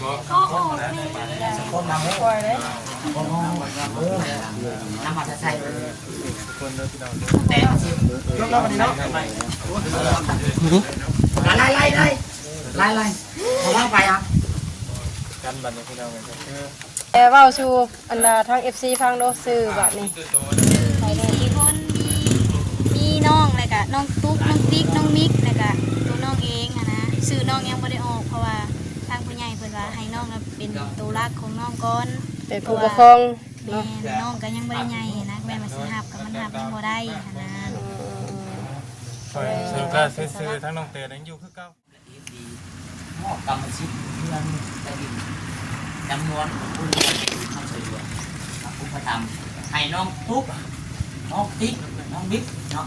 ก็โอ้คนมาปล่อยเลยน้ำมันจะใส่แต่ยกเราไปดีเนาะไล่เขาว่างไปอ่ะกันบันนี้พี่น้องเลยว่าชูอันดาทาง FC ฟังโดซื้อแบบนี้ใส่เลยมีคนมีน้องอะไรกะน้องตุ๊กน้องติ๊กน้องมิกอะไรกะตัวน้องเองอะนะซื้อน้องยังไม่ได้ออกเพราะว่าทางผู้ใหญ่เพิ่นว่าให้น้องเป็นตัวรักของน้องก่อนเป็นผู้ปกครองแม่น้องก็ยังไม่ได้ใหญ่นะแม่มาสิหับกับมันหับยังบ่ได้นะซื้อก็ซื้อทั้งน้องเตยทั้งอยู่คือเก่ามอบกรรมสิทธิ์เงินได้ดินจำนวนของผู้ที่ทำช่วยเหลือผู้ประทำให้น้องตุ๊กน้องติ๊กน้องบิ๊กเนาะ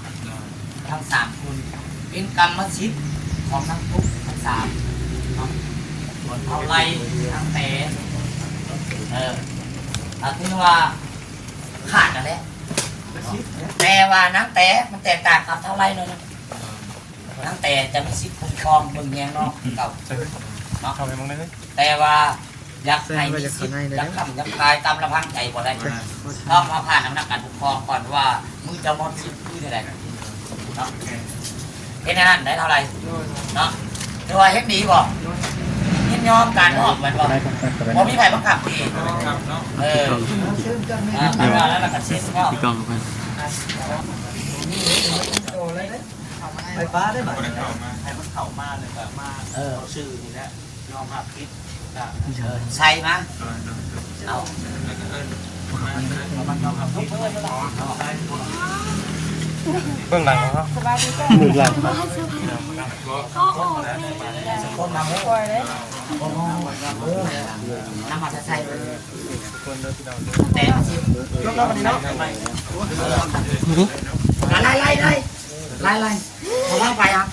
ทั้ง3คนเป็นกรรมสิทธิ์ของทั้งตุ๊กทั้ง3เนาะส่วนเท่าไรทั้งแต่ที่ว่าขาดอะไรแต่ว่านังแต่มันแตกต่างกับเท่าไรเลยนะนังแต่จะมีสิทธิ์คุ้มครองเมืองแยงเนาะเก่าเนาะแต่ว่าอยากให้มีสิทธิ์อยากทำอยากตายตามลำพังใจบ่ได้ต้องมาผ่านน้ำหนักการปกครองก่อนว่ามึงจะหมดสิทธิ์ที่ไหนเนาะเห็นนั่นได้เท่าไรเนาะหรือว่าเฮ็ดดีบ่ยินยอมการออกมันบ่บ่มีใครบังคับดีแล้วเราก็เช็ดก็พี่กองกันไฟฟ้าได้ไหมให้มันเข่ามาเลยแบบมาชื่อนี่แหละยอมรับผิดใช่ไหมเอาเบื้องหลังเขาเบื้องหลังคนมาปล่อยเลยน้ำมันจะใส่แต่ยกเราไปดีเนาะไล่เขาว่างไปอ่ะ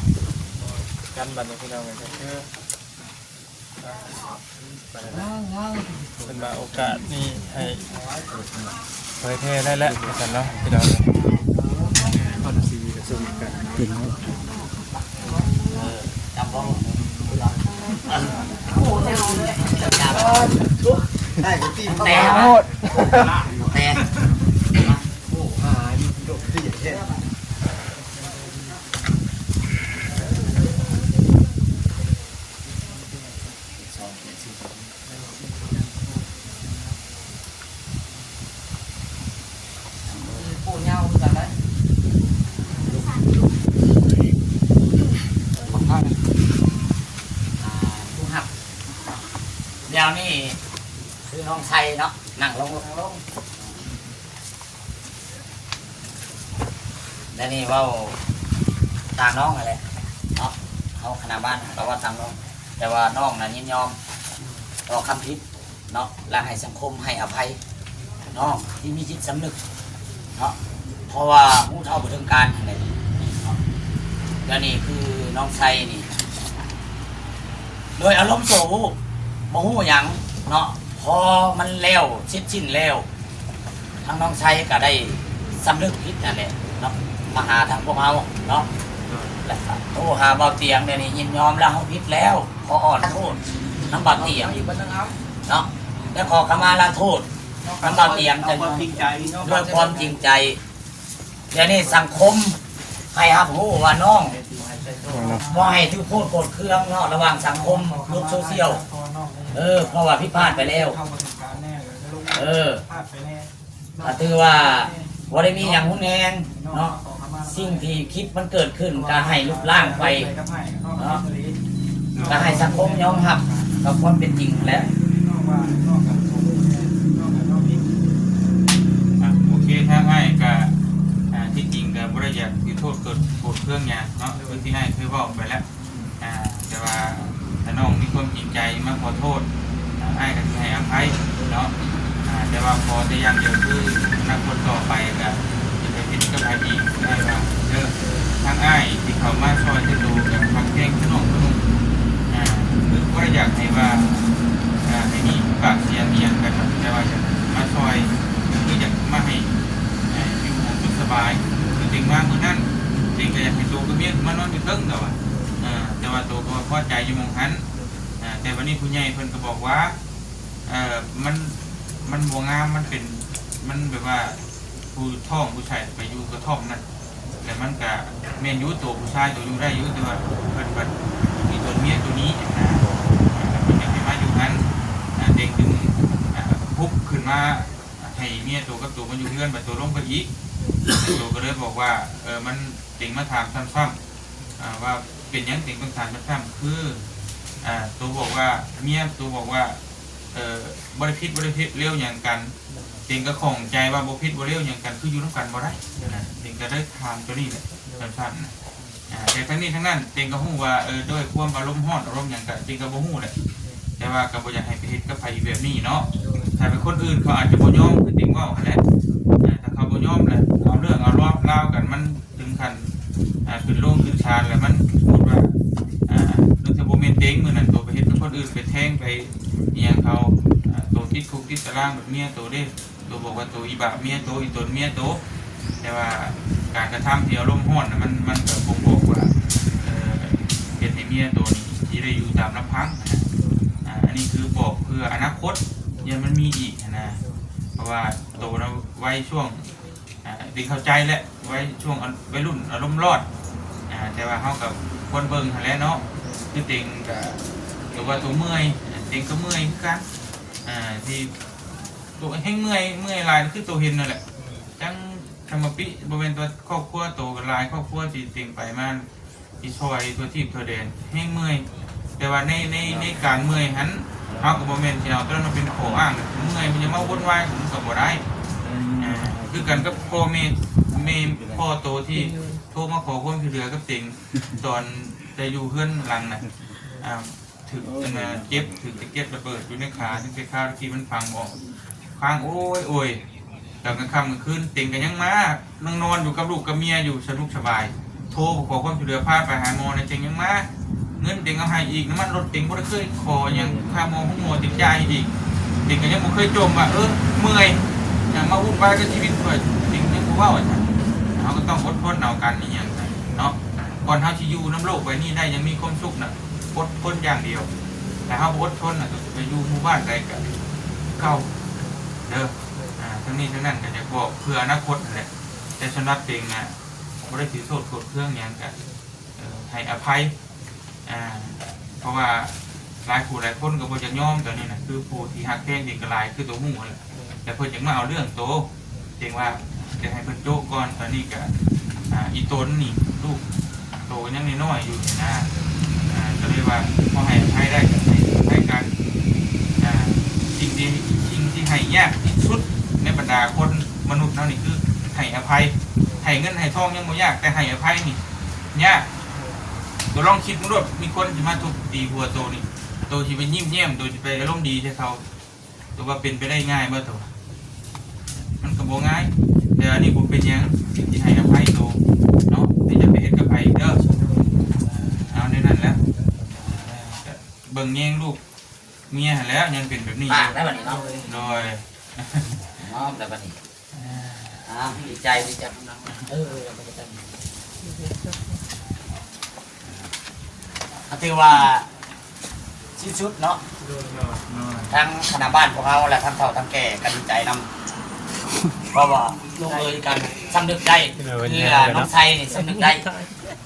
กันบันนี้พี่น้องเลยคือเป็นมาโอกาสนี้ให้เผยแพร่ได้แล้วกันเนาะพี่น้องจำต้องแต่โหดแต่ปูเงากันเลยผู้หักเดี๋ยวนี่คือน้องไทยเนาะนั่งลงแล้วนี่ว่าต่างน้องอะไรเนาะเขาคณะบ้านก็ว่าต่างน้องแต่ว่าน้องนั้นยินยอมต่อคำพิษเนาะและให้สังคมให้อภัยน้องที่มีจิตสำนึกเนาะเพราะว่าผู้เฒ่าผู้ถึงการอะไรแล้วนี่คือน้องไทยนี่โดยอารมณ์โศกโมโหอย่างเนาะพอมันแล้วชิ้นแล้วทางน้องชัยก็ได้สำนึกผิดนั่นแหละเนาะมาหาทางพวกเราเนาะแล้วโทรหาเบาเตียงเนี่ยนี่ยินยอมแล้วเขาผิดแล้วขออ่อนโทษน้ำเบาเตียงเนาะแล้วขอขมาลาโทษน้ำเบาเตียงจะด้วยความจริงใจเดี๋ยวนี้สังคมให้ครับโหว่าน้องว่าให้ทุกพูดโกรธเครื่องเนาะระหว่างสังคมโลกโซเชียลเพราะว่าพิพาทไปแล้วถือว่าได้มีอย่างหุ้นแหงเนาะสิ่งที่คลิปมันเกิดขึ้นก็ให้ลุกล่างไปเนาะก็ให้สังคมยอมรับกับความเป็นจริงแล้วโอเคถ้าให้ก็ที่จริงก็บริยาที่โทษเกิดโกรธเครื่องยาเนาะคือที่ให้คือบอกไปแล้วแต่ว่าถ้าน้องมีความจริงใจมาขอโทษให้กันให้อภัยเนาะแต่ว่าพอจะยังเดียวคือนักคนต่อไปก็จะไปพิจารณาอีกได้ว่าทางอ้ายที่เขามาช่วยที่ดูอย่างพักแจ้งขนมหรือว่าอยากให้ว่าให้มีปากเสียงเมียงกันแต่ว่าจะมาช่วยคืออยากมาให้อยู่สบายคือจริงมากคนนั้นจริงก็อยากให้ตัวก็เมียมันนอนอยู่ตึ้งแต่ว่าตัวก็พอใจอยู่มองหันแต่วันนี้ผู้ ใหญ่เพิ่นก็บอกว่ามันบ่งามมันเป็นมันแบบว่าผู้ท้องผู้ชายไปอยู่กระท่อมนั่นแต่มันก็แม่นอยู่ตัวผู้ชายตัวอยู่ได้อยู่แต่ว่าเพิ่นมีตัวเมียตัวนี้นะแล้วเพิ่นอยากให้มาอยู่นั้นเด็กถึงพุบขึ้นมาให้เมียตัวกับตัวมาอยู่เพื่อนบัดตัวลงไปอีกตัวก็เลยบอกว่ามันเด็กมาถามซ้ำๆว่าเป็นยังเด็กต้องถามซ้ำๆคือตัวบอกว่าเมียตัวบอกว่าบริพิษเลี้ยวอย่างกันเด็กก็ของใจว่าบริพิษบริเลี้ยวอย่างกันคืออยู่ร่วมกันบ่ได้เด็กก็ได้ถามตัวนี้แหละสั้นๆแต่ทั้งนี้ทั้งนั้นเด็กก็หู้ว่าด้วยความอารมณ์ร้อนอารมณ์อย่างกันเด็กก็บ่ฮู้แหละแต่ว่าก็บ่อยากให้ไปเฮ็ดกับไผแบบนี้เนาะถ้าเป็นคนอื่นเขาอาจจะบ่ยอมคือเด็กว่าหั่นแหละถ้าเขาบ่ยอมแหละเอาเรื่องเอาราวกันมันถึงขั้นขึ้นโรงขึ้นศาลแล้วมันพูดว่านึกถึงโมเมนต์เต็งมือนั่นตัวไปเห็นกับคนอื่นไปแทงไปเมียเขาตัวติดคุกติดตารางแบบเมียตัวเด้ตัวบอกว่าตัวอีบะเมียตัวอีตนเมียตัวแต่ว่าการกระทำที่อารมณ์ร้อนมันก็บ่งบอกว่าเป็นให้เมียตัวนี้ที่ได้อยู่ตามลำพังอันนี้คือบอกเพื่ออนาคตยังมันมีอีกนะเพราะว่าตัวเราไว้ช่วงดีเข้าใจแหละไว้ช่วงวัยรุ่นอารมณ์ร้อนแต่ว่าเขากับคนเบิ่งหันแล้วเนาะคือเต็งกับตัวว่าตัวเมื่อยเต็งก็เมื่อยคือกันที่ตัวแห้งเมื่อยลายคือตัวเห็นนั่นแหละจังธรรมปิบริเวณตัวครอบครัวตัวกับลายครอบครัวที่เต็งไปมาที่ซอยตัวทีบตัวแดนแห้งเมื่อยแต่ว่าในการเมื่อยหันเขากับบริเวณที่เราต้องมาเป็นโขอ้างเมื่อยมันจะมาวุ่นวายผมกับบ่ได้คือกันกับพ่อแม่พ่อโตที่โทรมาขอความช่วยเหลือกับเต็งตอนจะอยู่เพื่อนหลังน่ะถึงเจ็บถึงจะเก็บระเบิดอยู่ในขาถึงไปข้าวที่มันพังออกพังโอ้ยแต่กลางค่ำกลางคืนเต็งกันยังมานั่งนอนอยู่กับลูกกับเมียอยู่สนุกสบายโทรขอความช่วยเหลือพาไปหาหมอในเต็งยังมาเงินเต็งเอาให้อีกน้ำมันรถเต็งบ่ได้เคยขอยังค่าหมอห้องหมอติดใจอีกเต็งกันยังบ่เคยจมว่าเมื่อยมาวุ่นวายกับชีวิตด้วยเต็งยังบ่ว่าว่าเขาก็ต้องอดทนเอากันนี่อย่างไรเนาะก่อนเขาจะอยู่น้ำโลกไปนี่ได้ยังมีความสุขนะอดทนอย่างเดียวแต่เขาอดทนนะไปอยู่หมู่บ้านใดกันเก่าเด้อทั้งนี้ทั้งนั้นก็จะบอกเพื่ออนาคตนั่นแหละแต่สำหรับเองนะไม่ได้ถือโทษโกรธเครื่องอย่างกันให้อภัยเพราะว่าหลายผู้หลายคนก็บ่จะยอมตัวนี้นะคือผู้ที่หักแท้งเด็กกระไรคือตัวหมู่เลยแต่เพิ่นจะมาเอาเรื่องโตเองว่าจะให้เพิ่นโจ้ก่อนตอนนี้ก็อีตนนี่ลูกโตยังน้อยอยู่นะก็เลยว่าพอให้อภัยได้ก็ให้กันสิ่งที่ให้ยากที่สุดในบรรดาคนมนุษย์นั่นนี่คือให้อภัยให้เงินให้ทองยังไม่ยากแต่ให้อภัยนี่ยากตัวลองคิดมึงด้วยมีคนจะมาทุบตีหัวโตนี่โตที่ไปยิ้มแย้มโตที่ไปอารมณ์ดีใช่เขาตัวว่าเป็นไปได้ง่ายเมื่อตัวมันก็บ่ง่ายแต่อันนี้ผมเป็นยังที่ให้อภัยโตเนาะที่จะไปเฮ็ดกับไผเด้อเอาในนั้นแล้วเบิ่งแย่งลูกเมียแล้วยังเป็นแบบนี้ ปากได้บัดนี้เนาะ โดย มอบได้บัดนี้ดีใจกำลังเราก็จะถือว่าชิ้นชุดเนาะทั้งคณะบ้านของเราและทั้งเฒ่าทั้งแก่กันดีใจนำเพราะว่าลูกเอ้ยกันสำนึกได้คือน้องไซนี่สำนึกได้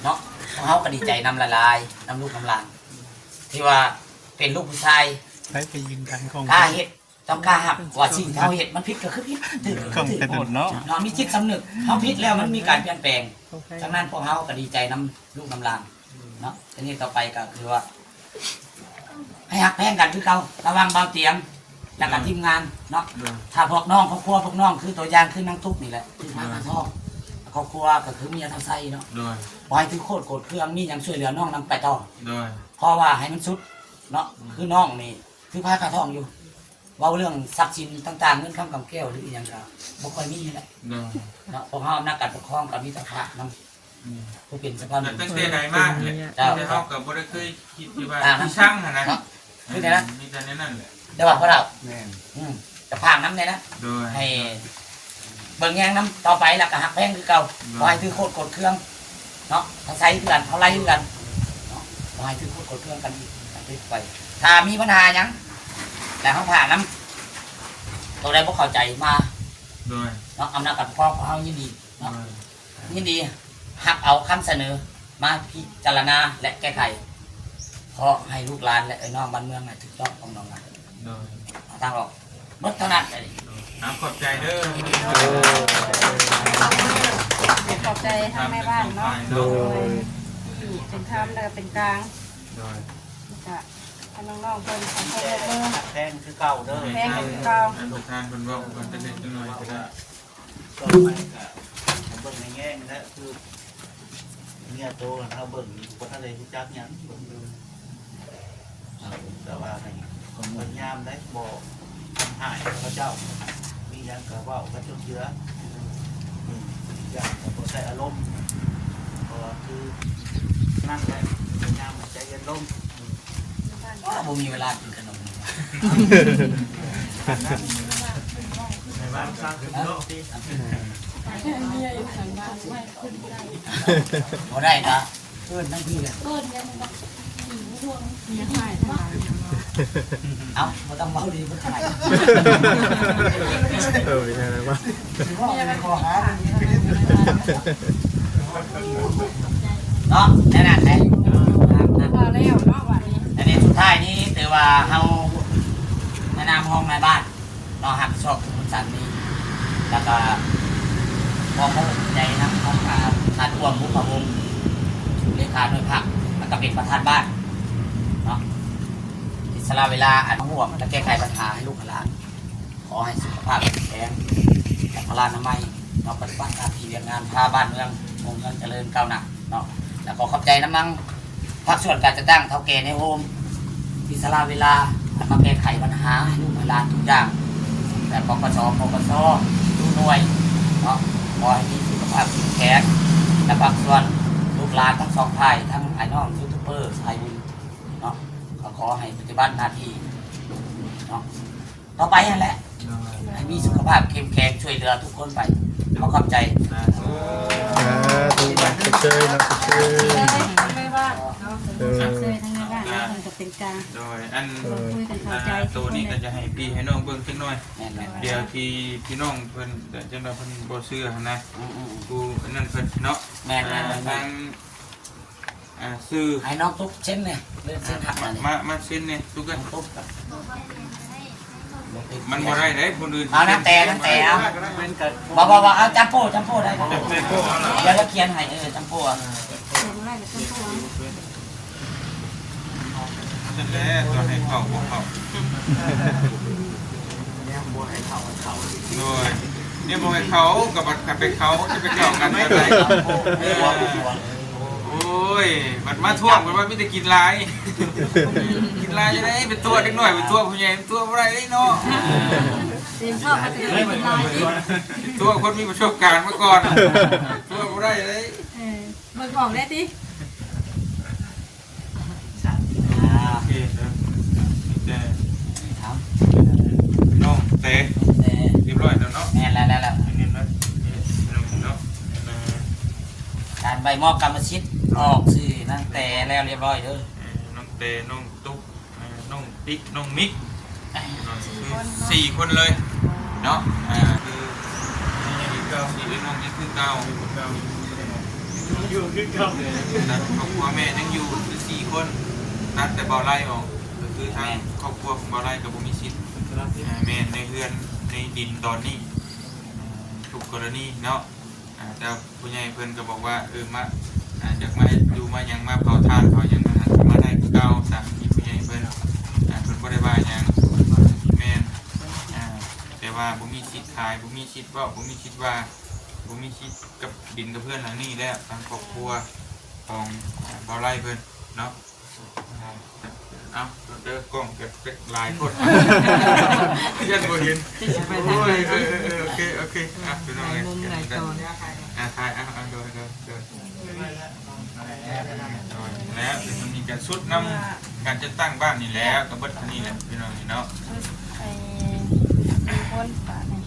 เนาะของเขาก็ดีใจนำละลายนำลูกนำหลานที่ว่าเป็นลูกผู้ชาย ไปยิงกันของ กล้าเห็ดต้องกล้าหักว่าสิ่งที่เขาเห็ดมันผิดก็คือผิดถือ ของกระโดดเนาะ เรามีจิตสำนึกเขาผิดแล้วมันมีการเปลี่ยนแปลงจากนั้นพวกเขาก็ดีใจนำลูกนำหลานเนาะทีนี้ต่อไปก็คือว่าให้หักแพงกันคือเขาระวังเบาเตียงแล้วก็ทีมงานเนาะถ้าพวกน้องครอบครัวพวกน้องคือตัวอย่างคือนั่งทุกนี่แหละคือพากันท้องครอบครัวก็คือเมียทำไส้เนาะ โดย ปล่อยถือโคตรโกรธเครื่องมีอย่างช่วยเหลือน้องนำไปต่อ โดย เพราะว่าให้มันสุดเนาะคือน้องนี่คือพากระท้องอยู่เว้าเรื่องทรัพย์สินต่างๆเงินคำกำแก้วหรืออีหยังก็บ่ค่อยมีแหละ โดย เนาะพวกเฮานักการปกครองกับมีแต่พระนำผู้เป็นสภาพ แต่ตั้งแต่ใดมากเลยแต่เขากับบ่ได้เคยคิดว่าที่ช่างนะ คือแต่นะ มีแต่นั่นแหละ แต่ว่าพวกเรา แม่น จะพางน้ำเลยนะ โดย ให้เบิ่งแยงน้ำต่อไปแล้วก็หักแพงคือเก่าบ่ให้ถือโคตรโกรธเครื่องเนาะถ้าใช้คือกันเท่าไรคือกันเนาะบ่ให้ถือโคตรโกรธเครื่องกันอีกไป ถ้ามีปัญหาหยังแต่เขาผ่านน้ำตัวใดพวกเข้าใจมา โดย เนาะอำนาจการปกครองของเขายินดีเนาะยินดีหักเอาคำเสนอมาพิจารณาและแก้ไขเพราะให้ลูกหลานและไอ้น้องบ้านเมืองให้ถูกต้องของน้องกัน โดย ทางออกเบิดเท่านั้นเลย ขอบใจเด้อ ขอบใจทางแม่บ้านเนาะ โดย ที่เป็นธรรมแล้วก็เป็นกลาง โดย แล้วก็ให้น้องๆเพิ่นขอโทษยกมือ แพงคือเก่าเด้อ แพงคือเก่า ลูกทานคนว่าคนจะเด็กจังหน่อยก็ได้ ต่อไปก็เบิ่งในแง่นี้นะคือเมียโตกันเขาเบิ่งบ่ทันได้รู้จักหยังเบิ่งดูแต่ว่าให้คนพยายามได้บ่ทำหายเขาเจ้ามีหยังก็เว้ากันจนเชื้ออย่างก็บ่ใส่อารมณ์เพราะว่าคือนั่นแหละพยายามใจเย็นลง ผมมีเวลากินขนม ในบ้านสร้างขึ้นโลกที่ เขาได้นะเพื่อนทั้งพี่เลยเอ้าไม่ต้องเมาดีไม่ถ่าย ไม่ใช่อะไรวะ เนาะแน่นอนเลย พอแล้วเนาะวันนี้ อันนี้สุดท้ายนี้ถือว่าเฮาแนะนำห้องในบ้านเนาะหักชอบคุณสันนี้แล้วก็มองเขาใจนะห้องขาดอ้วมบุพวงเลขาโดยผักแล้วก็เป็นประธานบ้านเนาะอิสระเวลาอ่านห่วงและแก้ไขปัญหาให้ลูกหลานขอให้สุขภาพแข็งแรงและพลานามัยเนาะปฏิบัติหน้าที่เรียนงานพาบ้านเมืองวงเงินเจริญก้าวหน้าเนาะแล้วก็ขอบใจน้ำมังภาคส่วนการจัดตั้งเท่าแก่ในโฮมอิสระเวลามาแก้ไขปัญหาให้ลูกหลานทุกอย่างแต่ปปชทุกหน่วยเนาะขอให้มีสุขภาพแข็งแรงและภาคส่วนลูกหลานทั้งสองฝ่ายทั้งไอ้น้องยูทูบเบอร์สายบุญเนาะขอให้ปฏิบัติหน้าที่เนาะต่อไปนั่นแหละให้มีสุขภาพเข้มแข็งช่วยเหลือทุกคนไปเขาเข้าใจ ถูกนะเจอนะเจอ แม่บ้านเนาะ เคยทางแม่บ้านเนาะเพิ่นก็เป็นกลาง โดยอัน คุยกันเข้าใจ ตัวนี้ก็จะให้พี่ให้น้องเบิ่งจังหน่อย แม่น เดี๋ยวที่พี่น้องเพิ่นจังได๋เพิ่นบ่เชื่อหั่นนะ ๆ กูนั่นเพิ่นเนาะ แม่น ทางซื้อ ให้น้องทุกเช่นเลยเรื่องเส้นหักมาเนี่ย มาเส้นนี่ทุกกัน ทุกกับ มันบ่ได้เด้คนอื่น เอาน้ำแต่เอา เป็นกัน บอกเอาจัมโป้ได้ครับเดี๋ยวจะเขียนให้จัมโป้ เป็นไรก็ต้องระวัง นั่นแหละตอนให้เข้าบ่เข้า เนี่ยบัวให้เขา โดยเนี่ยบ่ให้เขากับบัดขับไปเขาจะไปเข้ากันได้ไดโอ้ยบัดมาท่วงกันว่ามีแต่กินหลายกินหลายจะได้เป็นตัวเด็กน้อยเป็นตัวผู้ใหญ่เป็นตัวบ่ได้เนาะ เรียนชอบก็จะเป็นลายอีก ตัวคนมีประสบการณ์มาก่อนตัวบ่ได้เลย เบิ่งของได้ติ โอเคแต่น้องเตะเรียบร้อยแล้วเนาะ แม่นแล้ว เนียนแล้วเนาะ การใบมอบกรรมสิทธิ์ออกสื่อนั่งแต่แล้วเรียบร้อยเด้อ น้องเตะน้องตุ๊กน้องติ๊กน้องมิกคือ4คนเลยเนาะคือ4น้องนี่คือเก่าอยู่คือเก่านะครอบครัวแม่ยังอยู่คือ4คนนัดแต่เบาไล่ออกก็คือทางครอบครัวของเบาไล่กับบ่มีสิทธิ์แม่ในเฮือนในดินตอนนี้ทุกกรณีเนาะแต่ผู้ใหญ่เพิ่นก็บอกว่ามาจากมาอยู่มายังมาเผาทานเผายังมาได้คือเก่าสั่งที่ผู้ใหญ่เพิ่นเพิ่นบ่ได้ว่าหยังแม่นแต่ว่าบ่มีสิทธิ์ขายบ่มีสิทธิ์เว้าบ่มีสิทธิ์ว่าบ่มีสิทธิ์กับดินกับเพื่อนหลังนี้แล้วทางครอบครัวของเบาไล่เพิ่นเนาะเอาเด้อกล้องเก็บหลายคนยันบ่เห็นโอ้ยโอเคพี่น้องถ่ายโดยแล้วมันมีการสุดน้ำการจะตั้งบ้านนี่แล้วกับบัดนี้แหละพี่น้องเนาะ ไอ้มีคนป่านี่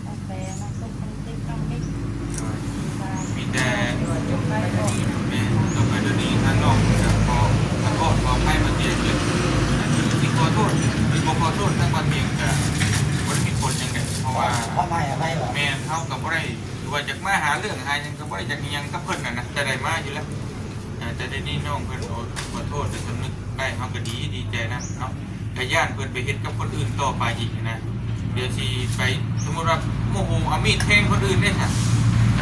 น้องแปรน้องตุ๊กน้องติ๊กน้องมิก มีแต่ ไปบอก แม่ต้องไปเดี๋ยวนี้ทางนอกจะขอโทษขอให้มาเตียนเลยสิ่ง ทำเองกับคนมีคนยังไงเพราะว่า พ่อไม่อะไรหรอ แม่เขากับบ่ได้หรือว่าจากมาหาเรื่องหายังก็บ่ได้จากยังกับเพิ่นน่ะนะแต่ได้มาอยู่แล้วแต่ได้นี่น้องเพิ่นขอโทษแต่สำนึกได้เขาก็ดีใจนะเนาะแต่ย่านเพิ่นไปเฮ็ดกับคนอื่นต่อไปอีกนะเดี๋ยวสิไปสมมุติว่าโมโหเอามีดแทงคนอื่นได้ค่ะ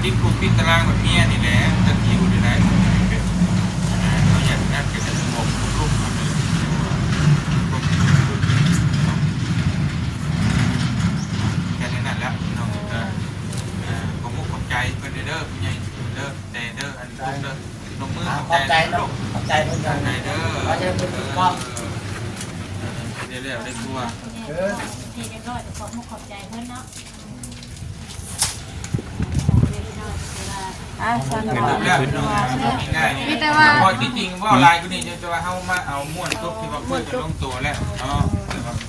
ที่คุกที่ตารางแบบเมียนี่แหละจะอยู่ได้ไหนเขาอยากนั่นก็จะสงบลุกมันเลยแค่นั้นแหละน้องผมขอบใจเพื่อนเด้อผู้ใหญ่เด้อแต่เด้ออันลูกเด้อลงมือขอบ ขอบใจ ใจ ลู ลู ก ก ขอบใจเพื่อน ขอบใจเด้อ ขอใจเพื่อนก็ เดี๋ยวได้ทั่ว ที่เรียบร้อยขอบมุกขอบใจเพิ่นเนาะ สัน เป็น ว่า เรื่องง่ายๆ มีแต่ว่า พอจริงๆว่าลายก็นี่จะว่าเฮามาเอาม้วนทุกที่ว่าเพื่อนจะลงตัวแล้วเนาะ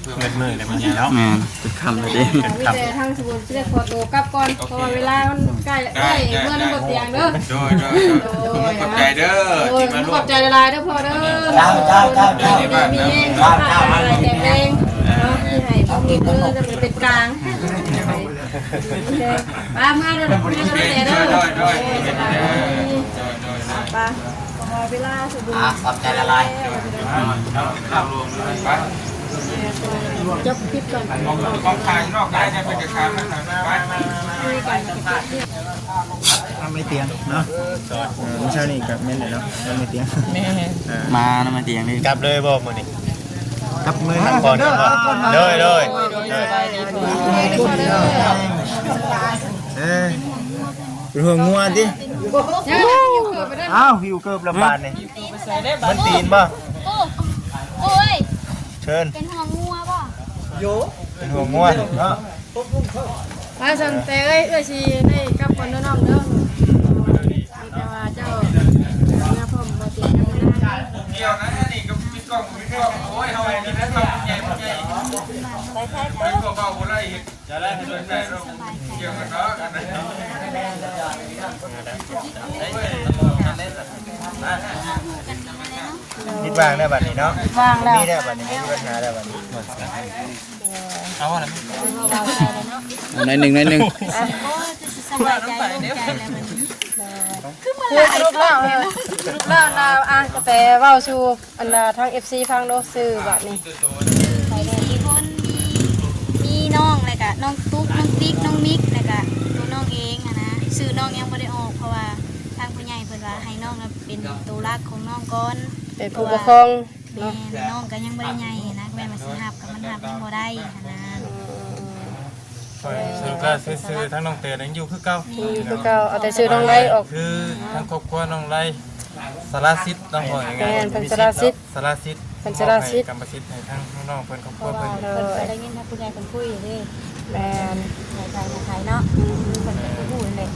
เพื่อ เงินมือเลยมันเนี่ยเนาะ แม่นเป็นคำเลยเด้ มีแต่ทางสมุนจะได้ขอตัวกลับก่อนเพราะว่าเวลามันใกล้เมื่อนั้นบทเตียงเด้อ โดยผมขอบใจเด้อ โอ้ย ที่มาร่ ข ว อ ม บใจละลายเด้อพ่อเด้อ มีเองอะไรแต่เพลงที่ให้ต้องมีมือจะเป็นกลางมาเด้อมาเด้อเด้อ โดยไปเวลาสมุน ขอบใจละลาย เข้ารวมเลยไป จบคลิปก่อน กองทางนอกได้จะเป็นกระชากนั่นน่ะไป คุยกัน ไม่เตียงเนาะเช้านี่กับแม่เลยเนาะไม่เตียง มาแล้วมาเตียงนี่ กลับเลยบ่มื้อนี้กลับมือหักก่อนบ่เลยเป็นห่วงงัวดิ อยู่เกิดไปได้ อ้าวหิวเกิบระบาดนี่มันตีนบ่ โอ้ย เชิญ เป็นห่วงงัวป่ะ เป็นห่วงงัวเนาะ ไปสันแต่เอ้ยชีได้กลับก่อนเด้อน้องเด้อแต่ว่าเจ้าหน้าพ่อมาเตียงกันไม่ได้ เกี่ยวนะนี่ก็มีกล้องโอ้ยเฮานี่นะกล้องใหญ่ไปตัวเบาบ่ได้จะได้ให้ด้วยได้เกี่ยวกันเนาะอันนั้น คิดวางได้บัดนี้เนาะ วางแล้ว มีได้บัดนี้มีปัญหาได้บัดนี้ เอาอะไร น้อยหนึ่ง โอ้ยจะสบายใจโล่งใจแล้วมันคือมัน คือสรุปแล้วกาแฟเว้าสู่อันทาง FC ฟังโดซื้อบัดนี้ ไปเลยมีคนมีน้องอะไรกะน้องตุ๊กน้องติ๊กน้องมิกอะไรกะตัวน้องเองอะนะชื่อน้องยังไม่ได้ออกเพราะว่าทางผู้ใหญ่เพิ่นว่าให้น้องเป็นตัวรักของน้องก่อน เป็นผู้ปกครอง แม่น้องก็ยังไม่ได้ใหญ่นะแม่มาสิหับกับมันหับยังบ่ได้นะ สรุปแล้วซื้อทั้งน้องเตยยังอยู่คือเก่า คือเก่าเอาแต่ชื่อน้องไล่ออก คือทั้งครอบครัวน้องไรสารสิทธิ์ต้องบอกยังไง แม่นเป็นสารสิทธิ์ สารสิทธิ์ เป็นสารสิทธิ์ กรรมสิทธิ์ให้ทั้งน้องเพิ่นครอบครัว เพราะ เพิ่ ว่าน เพิ่นไปได้ยินทางผู้ใหญ่เพิ่นคุยอยู่เด้ แม่น ใครเนาะเพิ่นเป็นผู้พูดเลย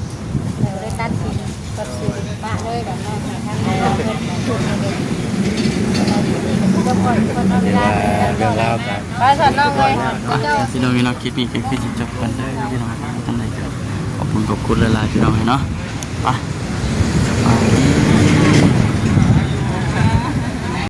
เดี๋ยวได้ตัดสินตัดสินบ้าเลยแบบนั้นทางน้องเพิ่นพูดเลยก็ปล่อยคนเอาเวลา เรื่องราวกัน ไปสอนน้องเลยเจ้า พี่น้องพี่น้องคลิปนี้ก็คือจะจบกันได้พี่น้องท่านใดก็ขอบคุณหลายๆพี่น้องให้เนาะไป